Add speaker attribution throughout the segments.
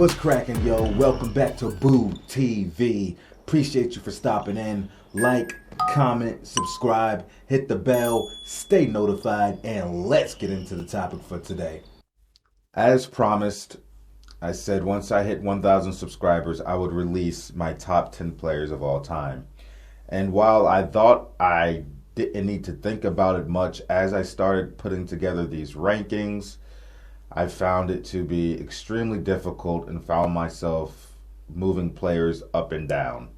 Speaker 1: What's cracking, yo? Welcome back to Boo TV. Appreciate you for stopping in. Like, comment, subscribe, hit the bell, stay notified, and let's get into the topic for today. As promised, I said once I hit 1,000 subscribers, I would release my top 10 players of all time. And while I thought I didn't need to think about it much, as I started putting together these rankings, I found it to be extremely difficult and found myself moving players up and down.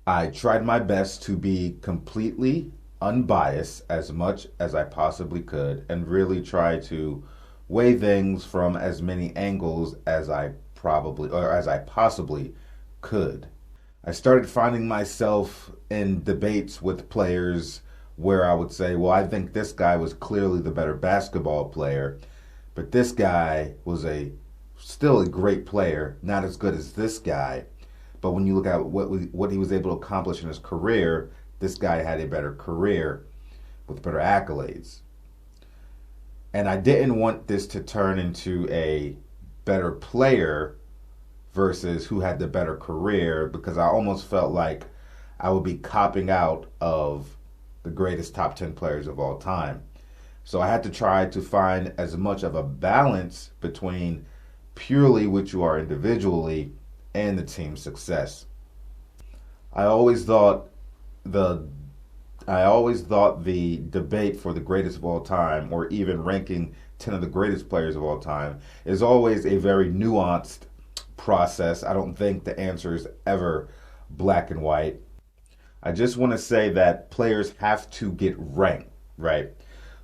Speaker 1: I tried my best to be completely unbiased as much as I possibly could and really try to weigh things from as many angles as I possibly could. I started finding myself in debates with players where I would say, well, I think this guy was clearly the better basketball player, but this guy was still a great player, not as good as this guy. But when you look at what he was able to accomplish in his career, this guy had a better career with better accolades. And I didn't want this to turn into a better player versus who had the better career, because I almost felt like I would be copping out of the greatest top 10 players of all time. So I had to try to find as much of a balance between purely what you are individually and the team's success. I always thought the debate for the greatest of all time, or even ranking 10 of the greatest players of all time, is always a very nuanced process. I don't think the answer is ever black and white. I just want to say that players have to get ranked, right?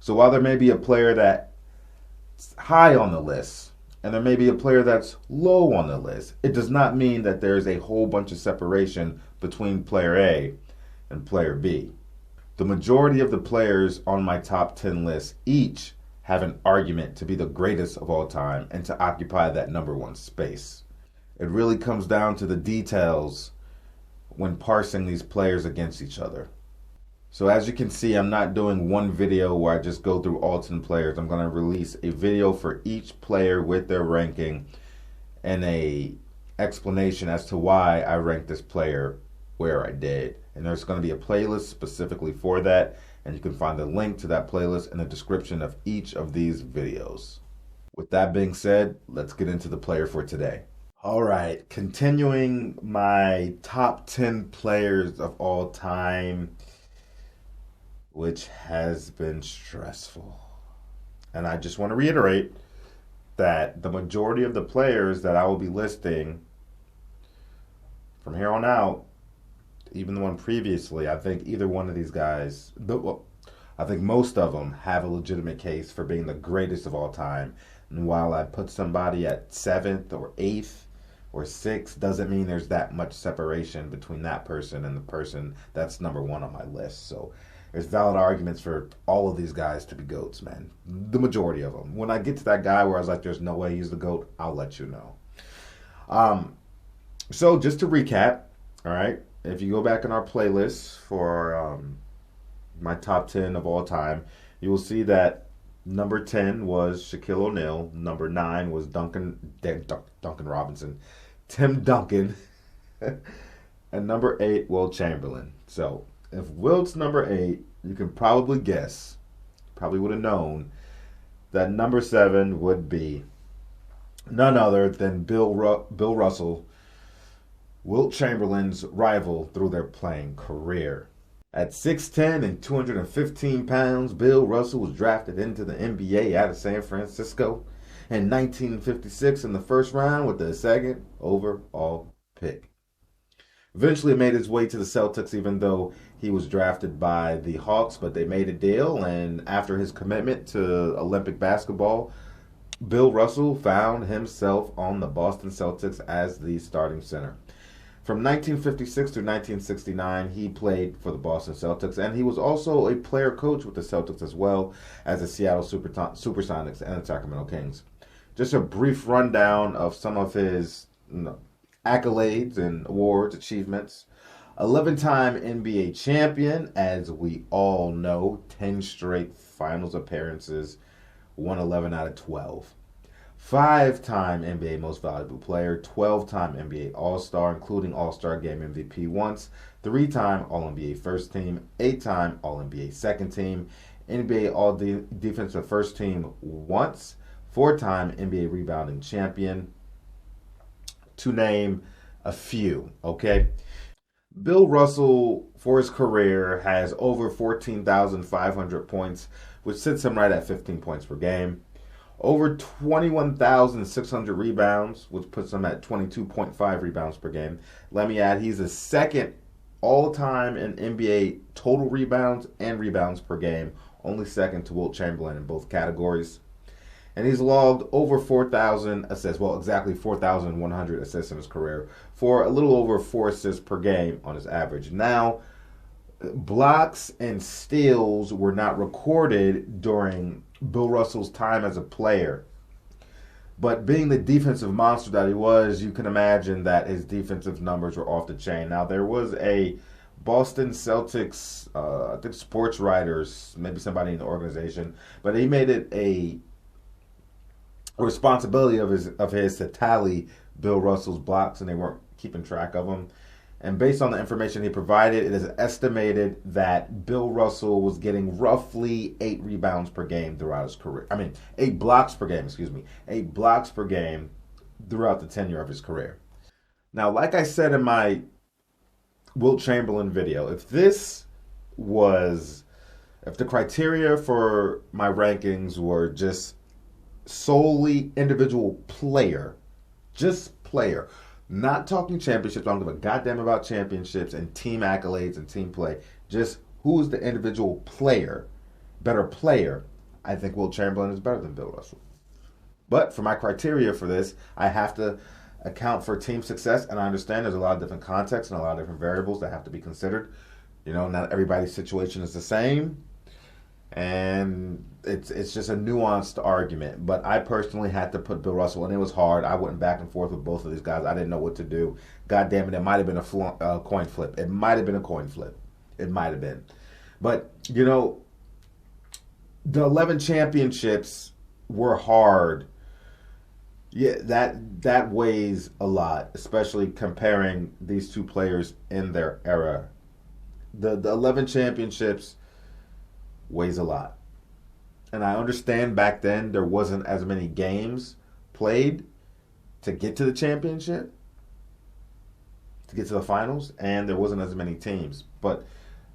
Speaker 1: So while there may be a player that's high on the list, and there may be a player that's low on the list, it does not mean that there's a whole bunch of separation between player A and player B. The majority of the players on my top 10 list each have an argument to be the greatest of all time and to occupy that number one space. It really comes down to the details when parsing these players against each other. So as you can see, I'm not doing one video where I just go through all 10 players. I'm going to release a video for each player with their ranking and a explanation as to why I ranked this player where I did. And there's going to be a playlist specifically for that, and you can find the link to that playlist in the description of each of these videos. With that being said, let's get into the player for today. All right, continuing my top 10 players of all time, which has been stressful. And I just want to reiterate that the majority of the players that I will be listing from here on out, even the one previously, I think either one of these guys, I think most of them have a legitimate case for being the greatest of all time. And while I put somebody at 7th or 8th or 6th, doesn't mean there's that much separation between that person and the person that's number one on my list. So there's valid arguments for all of these guys to be GOATs, man. The majority of them. When I get to that guy where I was like, there's no way he's the GOAT, I'll let you know. So just to recap, all right, if you go back in our playlist for my top 10 of all time, you will see that number 10 was Shaquille O'Neal. Number 9 was Duncan Robinson, Tim Duncan. And number 8, Wilt Chamberlain. So if Wilt's number 8, you can probably guess, probably would have known, that number 7 would be none other than Bill Russell, Wilt Chamberlain's rival through their playing career. At 6'10" and 215 pounds, Bill Russell was drafted into the NBA out of San Francisco in 1956 in the first round with the second overall pick. Eventually made his way to the Celtics, even though he was drafted by the Hawks, but they made a deal, and after his commitment to Olympic basketball, Bill Russell found himself on the Boston Celtics as the starting center. From 1956 to 1969, he played for the Boston Celtics, and he was also a player coach with the Celtics as well as the Seattle Supersonics and the Sacramento Kings. Just a brief rundown of some of his accolades and awards, achievements. 11-time NBA champion, as we all know, 10 straight finals appearances, won 11 out of 12. 5-time NBA Most Valuable Player, 12-time NBA All-Star, including All-Star Game MVP once, 3-time All-NBA First Team, 8-time All-NBA Second Team, NBA All-Defensive First Team once, 4-time NBA Rebounding Champion, to name a few, okay? Bill Russell, for his career, has over 14,500 points, which sits him right at 15 points per game. Over 21,600 rebounds, which puts him at 22.5 rebounds per game. Let me add, he's the second all-time in NBA total rebounds and rebounds per game, only second to Wilt Chamberlain in both categories. And he's logged over 4,000 assists, well, exactly 4,100 assists in his career, for a little over 4 assists per game on his average. Now, blocks and steals were not recorded during Bill Russell's time as a player. But being the defensive monster that he was, you can imagine that his defensive numbers were off the chain. Now, there was a Boston Celtics, I think sports writers, maybe somebody in the organization, but he made it a responsibility of his to tally Bill Russell's blocks, and they weren't keeping track of them. And based on the information he provided, it is estimated that Bill Russell was getting roughly 8 rebounds per game throughout his career. 8 blocks per game, 8 blocks per game throughout the tenure of his career. Now, like I said in my Wilt Chamberlain video, if the criteria for my rankings were just solely individual player, just player, not talking championships, I don't give a goddamn about championships and team accolades and team play, just who is the individual player, better player, I think Wilt Chamberlain is better than Bill Russell. But for my criteria for this, I have to account for team success, and I understand there's a lot of different contexts and a lot of different variables that have to be considered. You know, not everybody's situation is the same, and it's just a nuanced argument. But I personally had to put Bill Russell, and it was hard. I went back and forth with both of these guys. I didn't know what to do. God damn it, it might have been a coin flip. It might have been a coin flip. It might have been. But, you know, the 11 championships were hard. Yeah, that weighs a lot, especially comparing these two players in their era. The 11 championships weighs a lot. And I understand back then there wasn't as many games played to get to the championship, to get to the finals, and there wasn't as many teams. But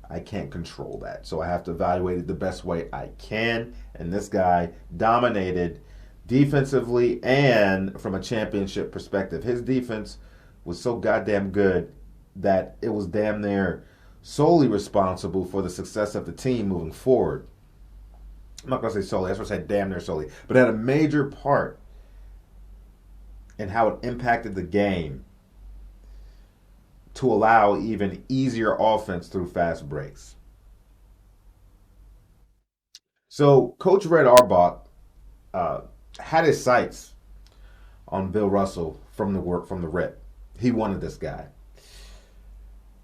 Speaker 1: I can't control that. So I have to evaluate it the best way I can. And this guy dominated defensively and from a championship perspective. His defense was so goddamn good that it was damn near solely responsible for the success of the team moving forward. I'm not going to say solely, that's what I said, damn near solely, but it had a major part in how it impacted the game to allow even easier offense through fast breaks. So Coach Red Auerbach had his sights on Bill Russell from the rip. He wanted this guy.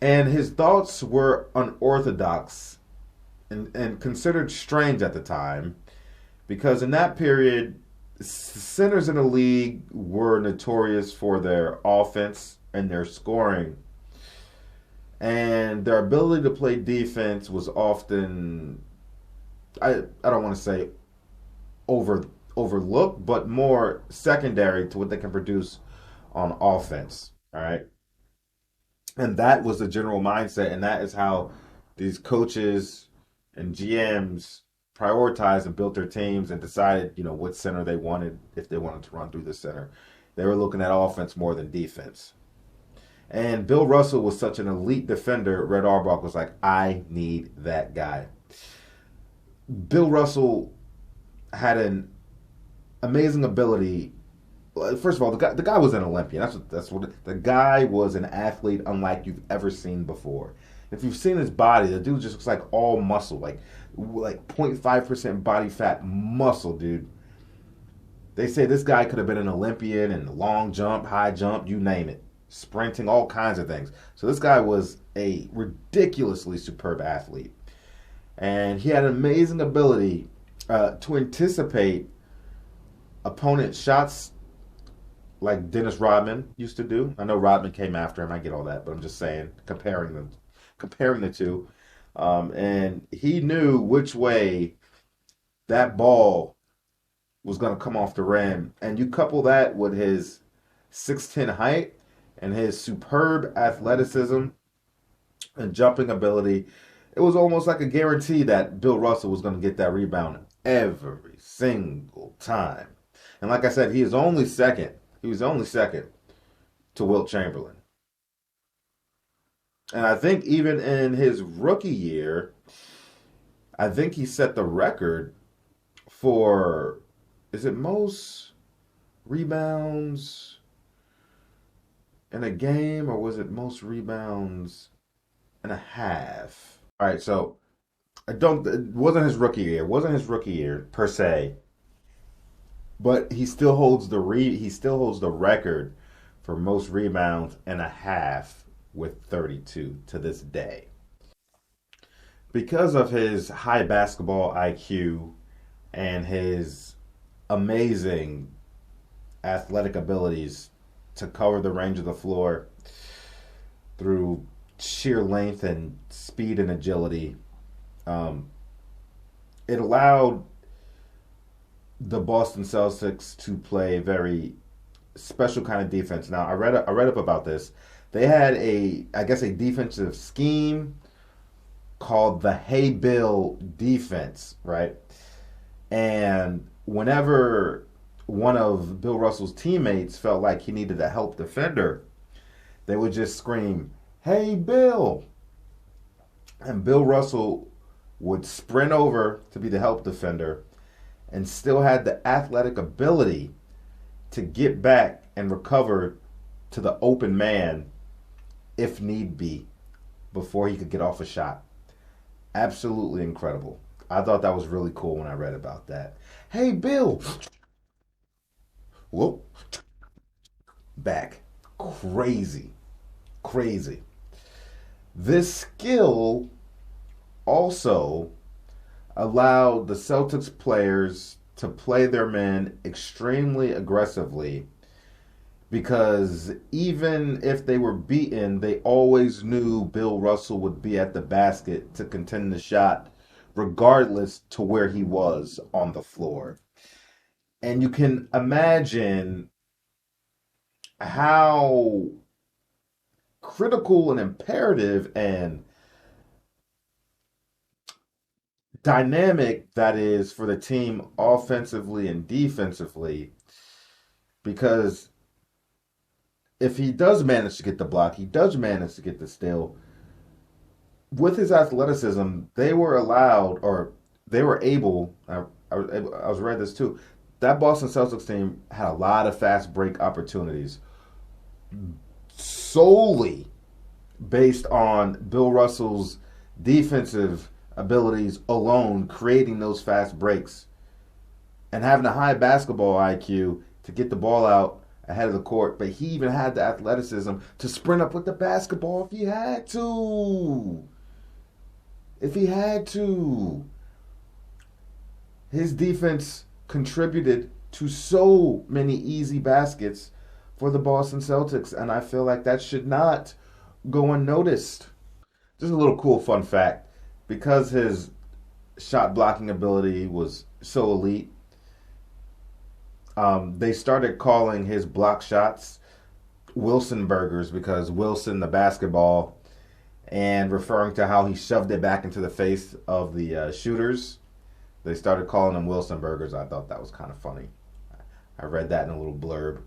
Speaker 1: And his thoughts were unorthodox and considered strange at the time, because in that period, centers in the league were notorious for their offense and their scoring. And their ability to play defense was often, I don't want to say overlooked, but more secondary to what they can produce on offense. All right. And that was the general mindset, and that is how these coaches and GMs prioritized and built their teams and decided, you know, what center they wanted if they wanted to run through the center. They were looking at offense more than defense. And Bill Russell was such an elite defender, Red Auerbach was like, I need that guy. Bill Russell had an amazing ability. First of all, the guy was an Olympian. That's what the guy was, an athlete unlike you've ever seen before. If you've seen his body, the dude just looks like all muscle, like 0.5% body fat muscle, dude. They say this guy could have been an Olympian in long jump, high jump, you name it, sprinting, all kinds of things. So this guy was a ridiculously superb athlete, and he had an amazing ability to anticipate opponent shots like Dennis Rodman used to do. I know Rodman came after him. I get all that, but I'm just saying, comparing the two. And he knew which way that ball was going to come off the rim. And you couple that with his 6'10" height and his superb athleticism and jumping ability, it was almost like a guarantee that Bill Russell was going to get that rebound every single time. And like I said, he was only second to Wilt Chamberlain. And I think even in his rookie year, I think he set the record for, is it most rebounds in a game, or was it most rebounds and a half? All right, so it wasn't his rookie year. It wasn't his rookie year per se, but he still holds the record for most rebounds and a half with 32 to this day. Because of his high basketball IQ and his amazing athletic abilities to cover the range of the floor through sheer length and speed and agility, it allowed the Boston Celtics to play a very special kind of defense. Now, I read up about this. They had a defensive scheme called the Hey Bill defense, right? And whenever one of Bill Russell's teammates felt like he needed a help defender, they would just scream, "Hey Bill!" And Bill Russell would sprint over to be the help defender and still had the athletic ability to get back and recover to the open man if need be before he could get off a shot. Absolutely incredible. I thought that was really cool when I read about that. "Hey Bill!" Whoop. Back. Crazy. Crazy. This skill also allowed the Celtics players to play their men extremely aggressively, because even if they were beaten, they always knew Bill Russell would be at the basket to contend the shot, regardless to where he was on the floor. And you can imagine how critical and imperative and dynamic that is for the team offensively and defensively, because if he does manage to get the block, he does manage to get the steal, with his athleticism, they were able, I was read this too, that Boston Celtics team had a lot of fast break opportunities solely based on Bill Russell's defensive abilities alone, creating those fast breaks and having a high basketball IQ to get the ball out ahead of the court. But he even had the athleticism to sprint up with the basketball if he had to. His defense contributed to so many easy baskets for the Boston Celtics, and I feel like that should not go unnoticed. Just a little cool fun fact. Because his shot blocking ability was so elite, they started calling his block shots Wilson burgers, because Wilson, the basketball, and referring to how he shoved it back into the face of the shooters, they started calling them Wilson burgers. I thought that was kind of funny. I read that in a little blurb.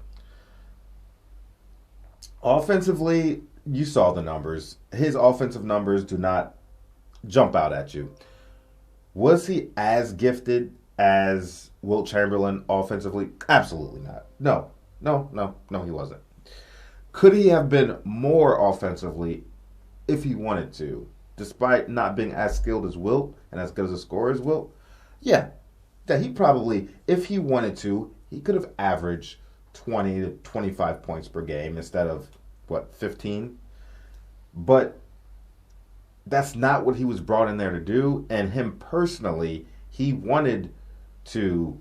Speaker 1: Offensively, you saw the numbers. His offensive numbers do not jump out at you. Was he as gifted as Wilt Chamberlain offensively? Absolutely not. No, he wasn't. Could he have been more offensively if he wanted to, despite not being as skilled as Wilt and as good as a scorer as Wilt? Yeah, he probably, if he wanted to, he could have averaged 20 to 25 points per game instead of, 15? But that's not what he was brought in there to do. And him personally, he wanted to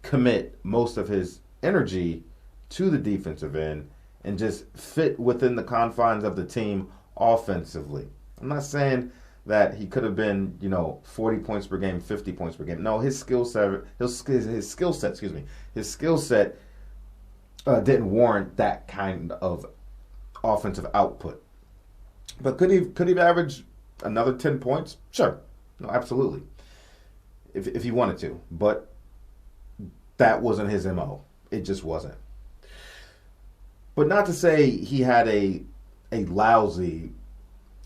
Speaker 1: commit most of his energy to the defensive end and just fit within the confines of the team offensively. I'm not saying that he could have been, 40 points per game, 50 points per game. No, his skill set, his skill set didn't warrant that kind of offensive output. But could he average another 10 points? Sure. No, absolutely. If he wanted to. But that wasn't his MO. It just wasn't. But not to say he had a lousy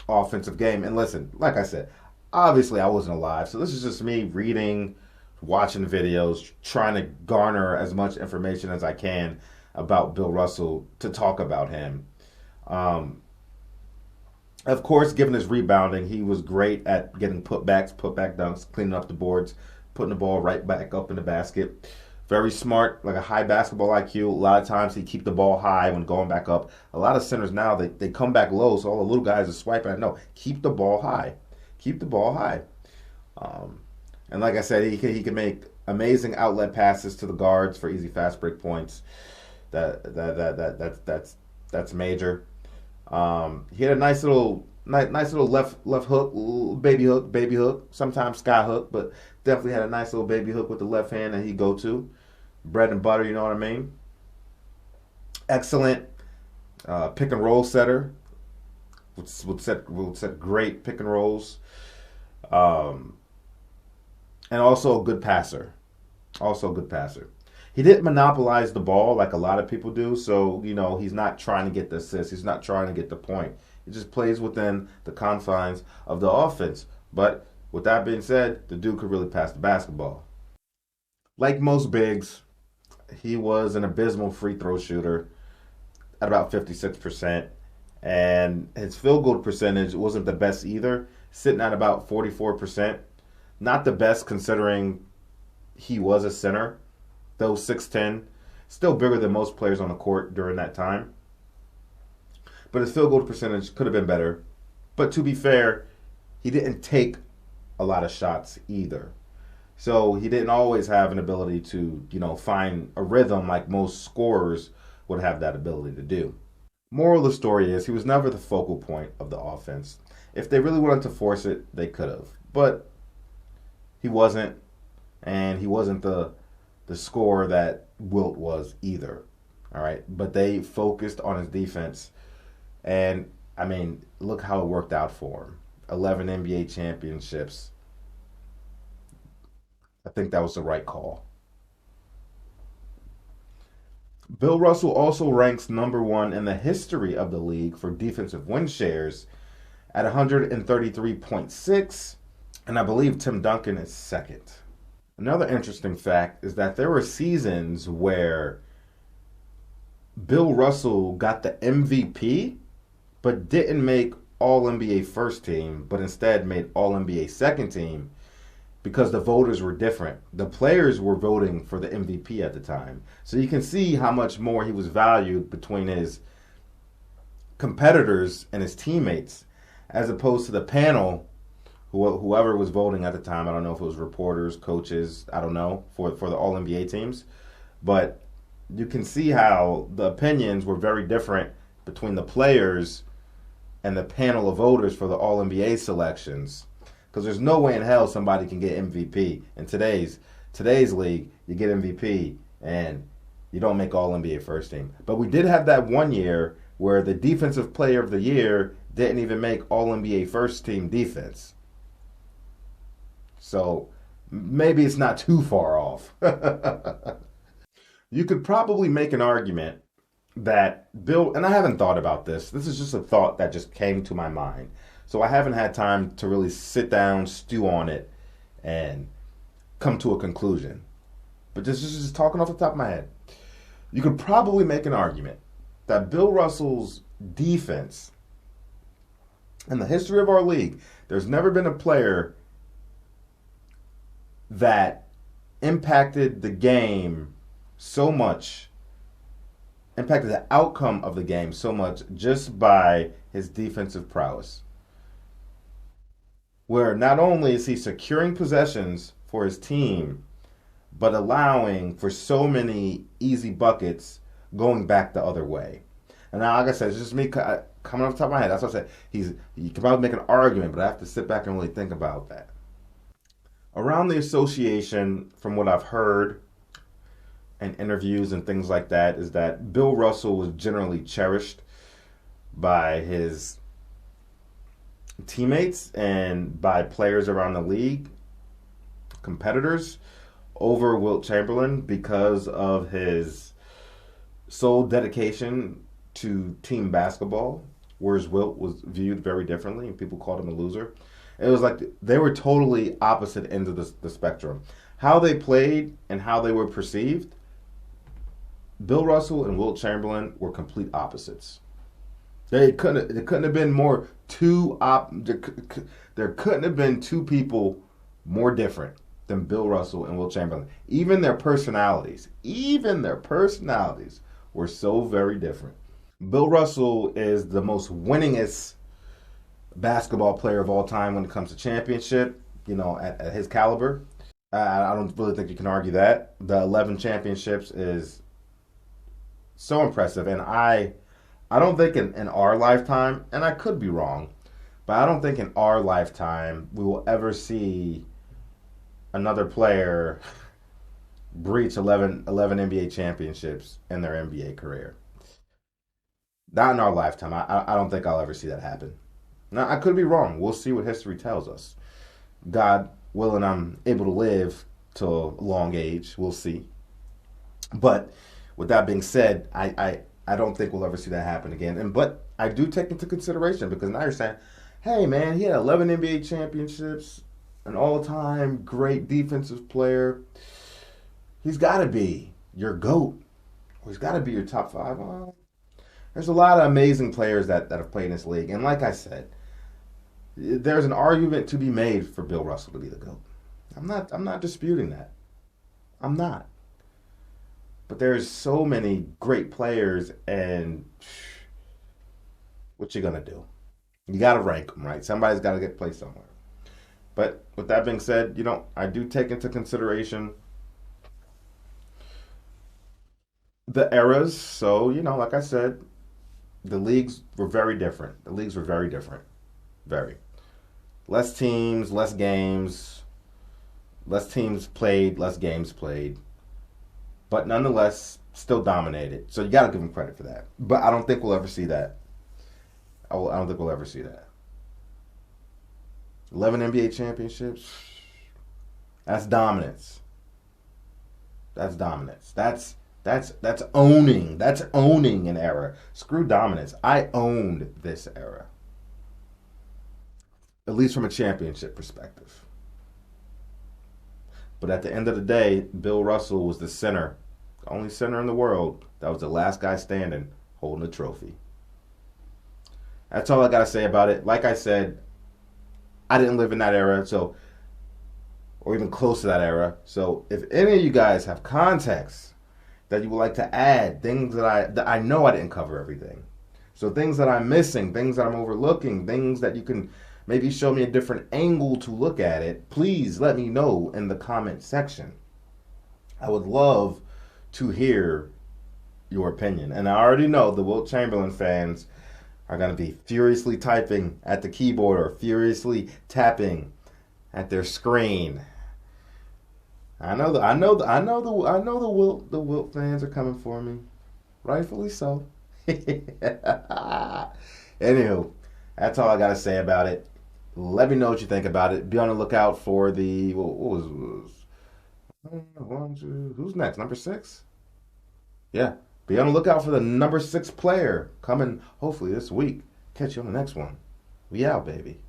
Speaker 1: offensive game. And listen, like I said, obviously I wasn't alive. So this is just me reading, watching videos, trying to garner as much information as I can about Bill Russell to talk about him. Of course, given his rebounding, he was great at getting putback dunks, cleaning up the boards, putting the ball right back up in the basket. Very smart, like a high basketball IQ. A lot of times he'd keep the ball high when going back up. A lot of centers now, they come back low, so all the little guys are swiping. No, keep the ball high. Keep the ball high. And like I said, he can make amazing outlet passes to the guards for easy fast break points. That's major. He had a nice little left hook, baby hook, sometimes sky hook, but definitely had a nice little baby hook with the left hand that he'd go to. Bread and butter, you know what I mean? Excellent pick and roll setter. Would set great pick and rolls. And also a good passer. He didn't monopolize the ball like a lot of people do, so, he's not trying to get the assist. He's not trying to get the point. He just plays within the confines of the offense. But with that being said, the dude could really pass the basketball. Like most bigs, he was an abysmal free throw shooter at about 56%. And his field goal percentage wasn't the best either, sitting at about 44%. Not the best considering he was a center, though 6'10", still bigger than most players on the court during that time. But his field goal percentage could have been better. But to be fair, he didn't take a lot of shots either. So he didn't always have an ability to, find a rhythm like most scorers would have that ability to do. Moral of the story is he was never the focal point of the offense. If they really wanted to force it, they could have. But he wasn't, and he wasn't the scorer that Wilt was either. All right, but they focused on his defense, and look how it worked out for him. 11 NBA championships. I think that was the right call. Bill Russell also ranks number one in the history of the league for defensive win shares at 133.6, and I believe Tim Duncan is second. Another interesting fact is that there were seasons where Bill Russell got the MVP, but didn't make All-NBA first team, but instead made All-NBA second team because the voters were different. The players were voting for the MVP at the time. So you can see how much more he was valued between his competitors and his teammates, as opposed to the panel, whoever was voting at the time. I don't know if it was reporters, coaches, I don't know, for the All-NBA teams. But you can see how the opinions were very different between the players and the panel of voters for the All-NBA selections. Because there's no way in hell somebody can get MVP. In today's league, you get MVP and you don't make All-NBA first team. But we did have that one year where the Defensive Player of the Year didn't even make All-NBA first team defense. So maybe it's not too far off. You could probably make an argument that Bill, and I haven't thought about this. This is just a thought that just came to my mind. So I haven't had time to really sit down, stew on it, and come to a conclusion. But just talking off the top of my head, you could probably make an argument that Bill Russell's defense, in the history of our league, there's never been a player that impacted the game so much, impacted the outcome of the game so much just by his defensive prowess. Where not only is he securing possessions for his team, but allowing for so many easy buckets going back the other way. And now, like I said, it's just me coming off the top of my head. That's what I said. You can probably make an argument, but I have to sit back and really think about that. Around the association, from what I've heard and interviews and things like that, is that Bill Russell was generally cherished by his teammates and by players around the league, competitors, over Wilt Chamberlain because of his sole dedication to team basketball, whereas Wilt was viewed very differently and people called him a loser. It was like they were totally opposite ends of the spectrum. How they played and how they were perceived, Bill Russell and Wilt Chamberlain were complete opposites. It couldn't have been more there couldn't have been two people more different than Bill Russell and Wilt Chamberlain. Even their personalities were so very different. Bill Russell is the most winningest basketball player of all time when it comes to championship, at his caliber. I don't really think you can argue that. The 11 championships is so impressive. And I don't think in our lifetime, and I could be wrong, but I don't think in our lifetime we will ever see another player breach 11 NBA championships in their NBA career. Not in our lifetime. I don't think I'll ever see that happen. Now, I could be wrong. We'll see what history tells us. God willing, I'm able to live till a long age. We'll see. But with that being said, I don't think we'll ever see that happen again. But I do take into consideration, because now you're saying, hey, man, he had 11 NBA championships, an all-time great defensive player. He's got to be your GOAT. Or he's got to be your top five. There's a lot of amazing players that have played in this league. And like I said, there's an argument to be made for Bill Russell to be the GOAT. I'm not disputing that. I'm not. But there's so many great players, and what you gonna do? You gotta rank them, right? Somebody's gotta get placed somewhere. But with that being said, I do take into consideration the eras. So, like I said, the leagues were very different. Very. Less teams, less games. Less teams played, less games played. But nonetheless, still dominated. So you got to give them credit for that. But I don't think we'll ever see that. I don't think we'll ever see that. 11 NBA championships. That's dominance. That's dominance. That's owning. That's owning an era. Screw dominance. I owned this era. At least from a championship perspective. But at the end of the day, Bill Russell was the center, the only center in the world that was the last guy standing holding the trophy. That's all I got to say about it. Like I said, I didn't live in that era, or even close to that era. So if any of you guys have context that you would like to add, things that I know I didn't cover everything. So things that I'm missing, things that I'm overlooking, things that you can maybe show me a different angle to look at it, please let me know in the comment section. I would love to hear your opinion. And I already know the Wilt Chamberlain fans are going to be furiously typing at the keyboard or furiously tapping at their screen. I know the Wilt fans are coming for me. Rightfully so. Anywho, that's all I got to say about it. Let me know what you think about it. Be on the lookout for the who's next? Number 6? Yeah. Be on the lookout for the number 6 player coming hopefully this week. Catch you on the next one. We out, baby.